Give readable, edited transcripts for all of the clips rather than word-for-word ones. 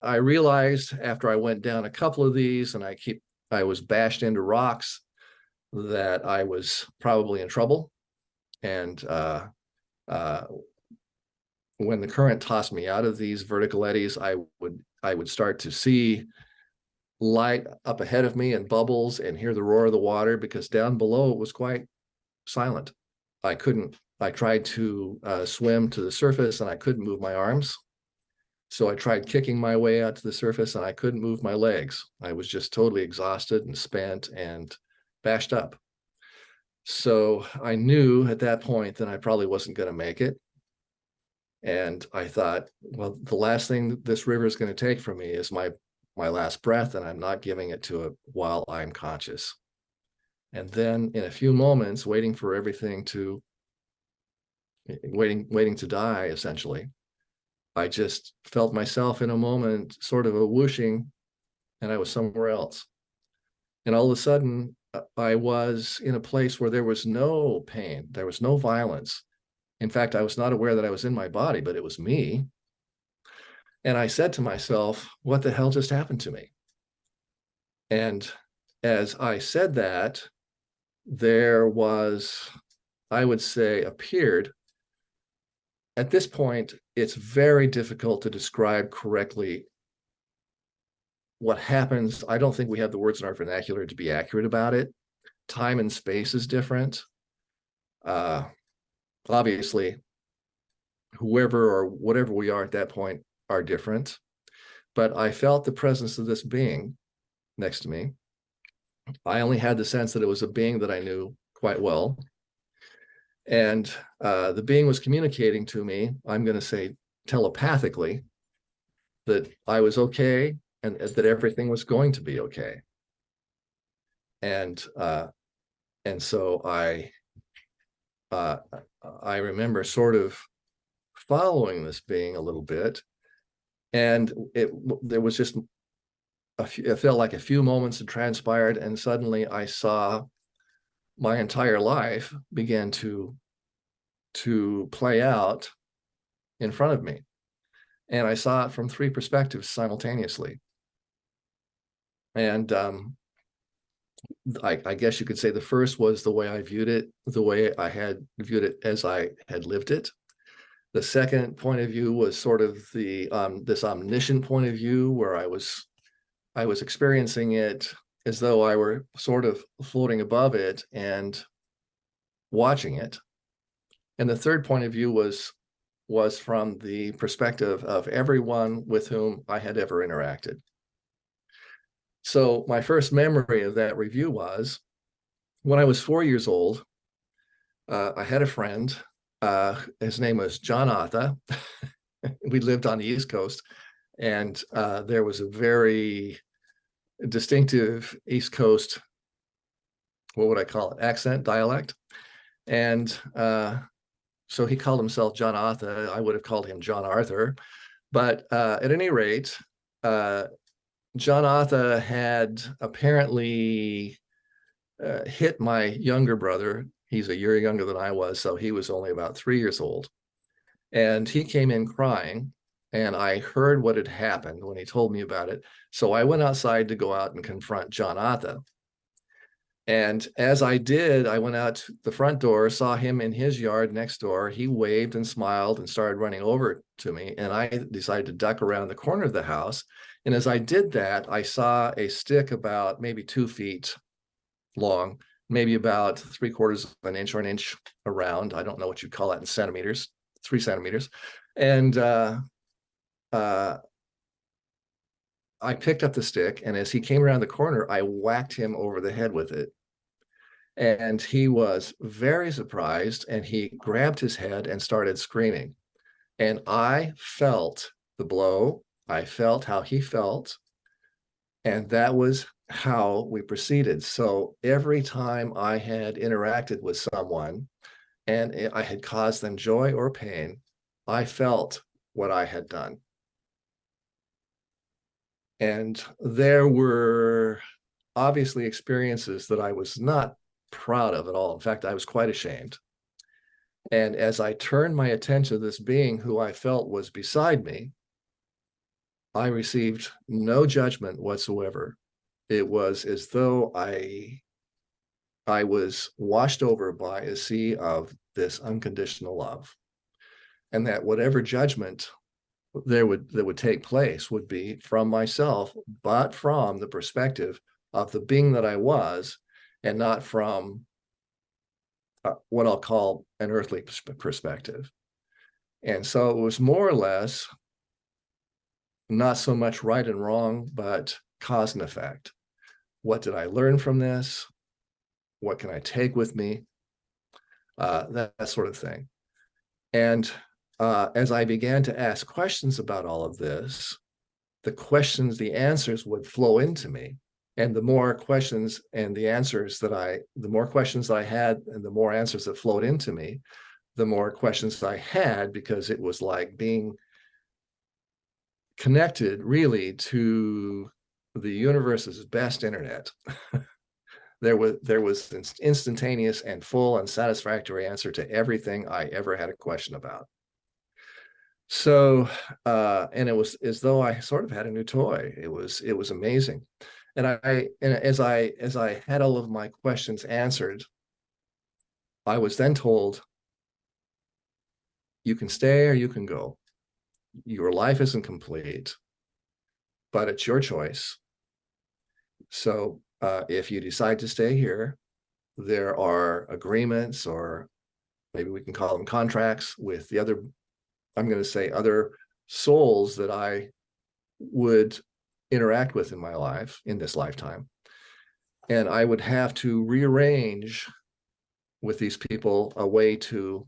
I realized after I went down a couple of these and I was bashed into rocks that I was probably in trouble. And uh, when the current tossed me out of these vertical eddies, I would start to see light up ahead of me and bubbles and hear the roar of the water, because down below it was quite silent. I tried to swim to the surface and I couldn't move my arms. So I tried kicking my way out to the surface and I couldn't move my legs. I was just totally exhausted and spent and bashed up. So I knew at that point that I probably wasn't going to make it. And I thought, well, the last thing this river is going to take from me is my last breath, and I'm not giving it to it while I'm conscious. And then in a few moments, waiting to die, essentially, I just felt myself in a moment, sort of a whooshing, and I was somewhere else. And all of a sudden, I was in a place where there was no pain, there was no violence. In fact, I was not aware that I was in my body, but it was me. And I said to myself, what the hell just happened to me? And as I said that, there was, I would say, appeared. At this point, it's very difficult to describe correctly what happens. I don't think we have the words in our vernacular to be accurate about it. Time and space is different. Obviously, whoever or whatever we are at that point are different. But I felt the presence of this being next to me. I only had the sense that it was a being that I knew quite well. And the being was communicating to me, I'm going to say telepathically, that I was okay and that everything was going to be okay. And so I remember sort of following this being a little bit, and there was just it felt like a few moments had transpired, and suddenly I saw my entire life began to play out in front of me, and I saw it from three perspectives simultaneously. And I guess you could say the first was the way I viewed it, the way I had viewed it as I had lived it. The second point of view was sort of the this omniscient point of view, where I was experiencing it as though I were sort of floating above it and watching it. And the third point of view was from the perspective of everyone with whom I had ever interacted. So my first memory of that review was when I was 4 years old. I had a friend. His name was John Arthur. We lived on the East Coast, and there was a very distinctive East Coast, what would I call it, accent, dialect. And so he called himself John Arthur. I would have called him John Arthur. But at any rate, John Arthur had apparently hit my younger brother. He's a year younger than I was, so he was only about 3 years old. And he came in crying, and I heard what had happened when he told me about it. So I went outside to go out and confront John Arthur. And as I did, I went out the front door, saw him in his yard next door. He waved and smiled and started running over to me. And I decided to duck around the corner of the house. And as I did that, I saw a stick about maybe 2 feet long, maybe about 3/4 of an inch or an inch around. I don't know what you'd call that in centimeters, 3 centimeters. And I picked up the stick, and as he came around the corner, I whacked him over the head with it. And he was very surprised, and he grabbed his head and started screaming. And I felt the blow. I felt how he felt. And that was how we proceeded. So every time I had interacted with someone and I had caused them joy or pain, I felt what I had done. And there were obviously experiences that I was not proud of at all. In fact, I was quite ashamed. And as I turned my attention to this being who I felt was beside me, I received no judgment whatsoever. It was as though I was washed over by a sea of this unconditional love, and that whatever judgment that would take place would be from myself, but from the perspective of the being that I was, and not from what I'll call an earthly perspective. And so it was more or less not so much right and wrong, but cause and effect. What did I learn from this? What can I take with me? That sort of thing. And as I began to ask questions about all of this, the answers would flow into me. And the more questions and the more questions I had and the more answers that flowed into me, the more questions I had, because it was like being connected really to the universe's best internet. There was an instantaneous and full and satisfactory answer to everything I ever had a question about. So, and it was as though I sort of had a new toy. It was amazing. And as I had all of my questions answered, I was then told, you can stay or you can go. Your life isn't complete, but it's your choice. So if you decide to stay here, there are agreements, or maybe we can call them contracts, with the other, I'm going to say, other souls that I would interact with in my life, in this lifetime. And I would have to rearrange with these people a way to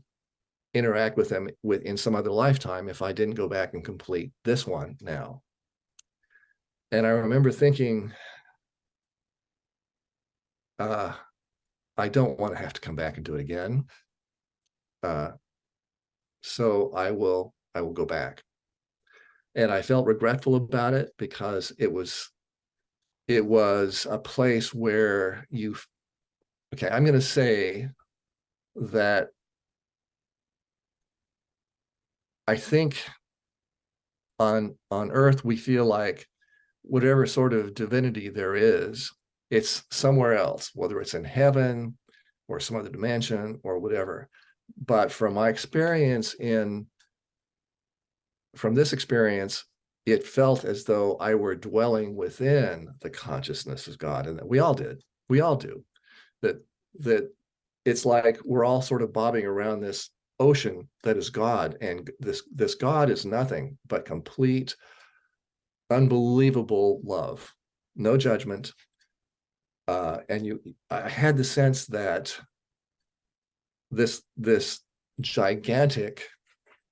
interact with them in some other lifetime if I didn't go back and complete this one now. And I remember thinking, I don't want to have to come back and do it again. So I will go back. And I felt regretful about it, because it was a place where okay, I'm going to say that I think on earth we feel like whatever sort of divinity there is, it's somewhere else, whether it's in heaven or some other dimension or whatever. But from my experience from this experience, it felt as though I were dwelling within the consciousness of God, and that we all do. That it's like we're all sort of bobbing around this ocean that is God, and this God is nothing but complete, unbelievable love, no judgment. And I had the sense that this gigantic,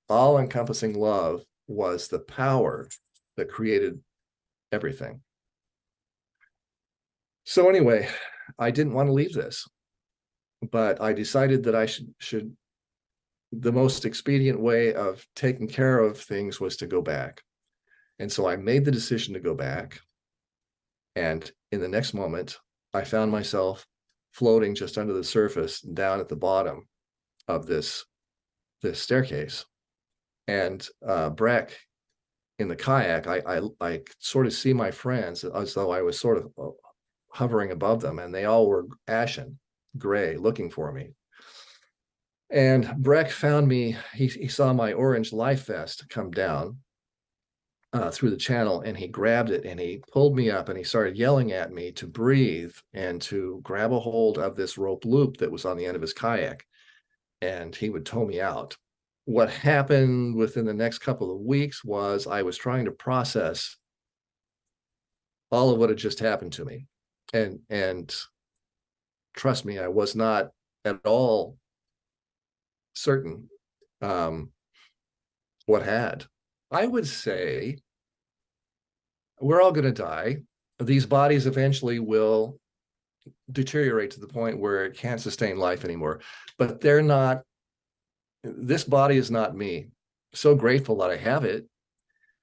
all-encompassing love was the power that created everything. So anyway, I didn't want to leave this, but I decided that I should the most expedient way of taking care of things was to go back. And so I made the decision to go back. And in the next moment, I found myself floating just under the surface, down at the bottom of this staircase. And Breck, in the kayak, I sort of see my friends as though I was sort of hovering above them, and they all were ashen gray, looking for me. And Breck found me. He saw my orange life vest come down through the channel, and he grabbed it and he pulled me up, and he started yelling at me to breathe and to grab a hold of this rope loop that was on the end of his kayak, and he would tow me out. What happened within the next couple of weeks was I was trying to process all of what had just happened to me. And trust me, I was not at all certain what had. I would say we're all going to die. These bodies eventually will deteriorate to the point where it can't sustain life anymore, but they're not. This body is not me. So grateful that I have it,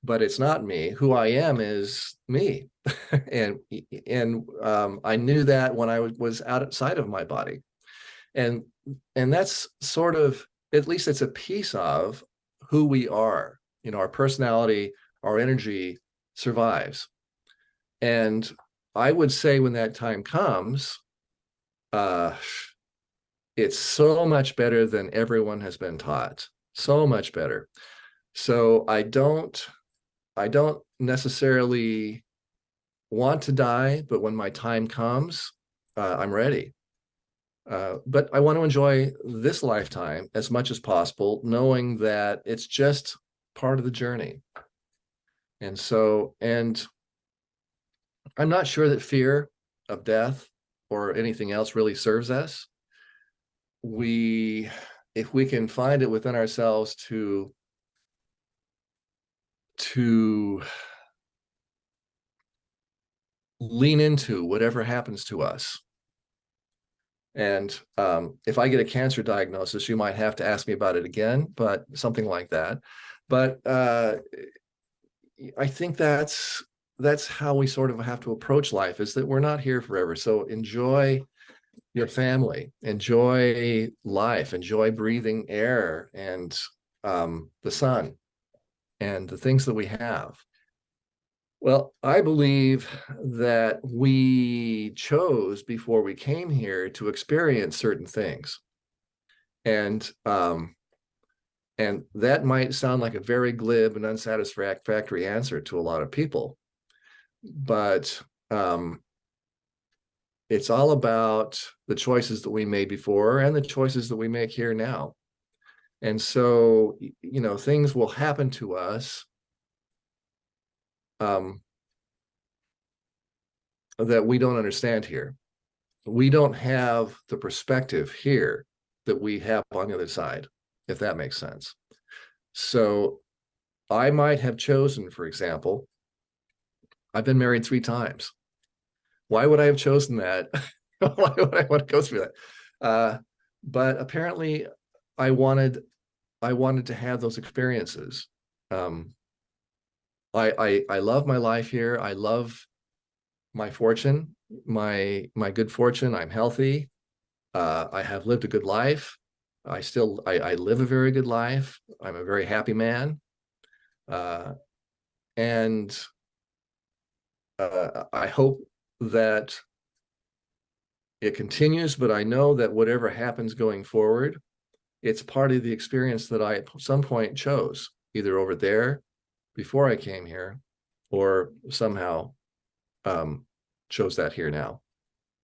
but it's not me. Who I am is me. and I knew that when I was outside of my body. And that's sort of, at least it's a piece of who we are, our personality, our energy, survives. And I would say when that time comes, it's so much better than everyone has been taught. So much better. So I don't necessarily want to die, but when my time comes, I'm ready. But I want to enjoy this lifetime as much as possible, knowing that it's just part of the journey. And so, and I'm not sure that fear of death or anything else really serves us. If we can find it within ourselves to lean into whatever happens to us. And if I get a cancer diagnosis, you might have to ask me about it again, but something like that. But I think that's how we sort of have to approach life, is that we're not here forever. So enjoy your family, enjoy life, enjoy breathing air and the sun and the things that we have. Well, I believe that we chose before we came here to experience certain things. And that might sound like a very glib and unsatisfactory answer to a lot of people. But it's all about the choices that we made before and the choices that we make here now. And so, you know, things will happen to us that we don't understand here. We don't have the perspective here that we have on the other side, if that makes sense. So I might have chosen, for example, I've been married 3 times. Why would I have chosen that? Why would I want to go through that? But apparently I wanted to have those experiences. I love my life here. I love my fortune, my good fortune. I'm healthy. I have lived a good life. I live a very good life. I'm a very happy man. And I hope that it continues, but I know that whatever happens going forward, it's part of the experience that I at some point chose, either over there before I came here, or somehow chose that here now.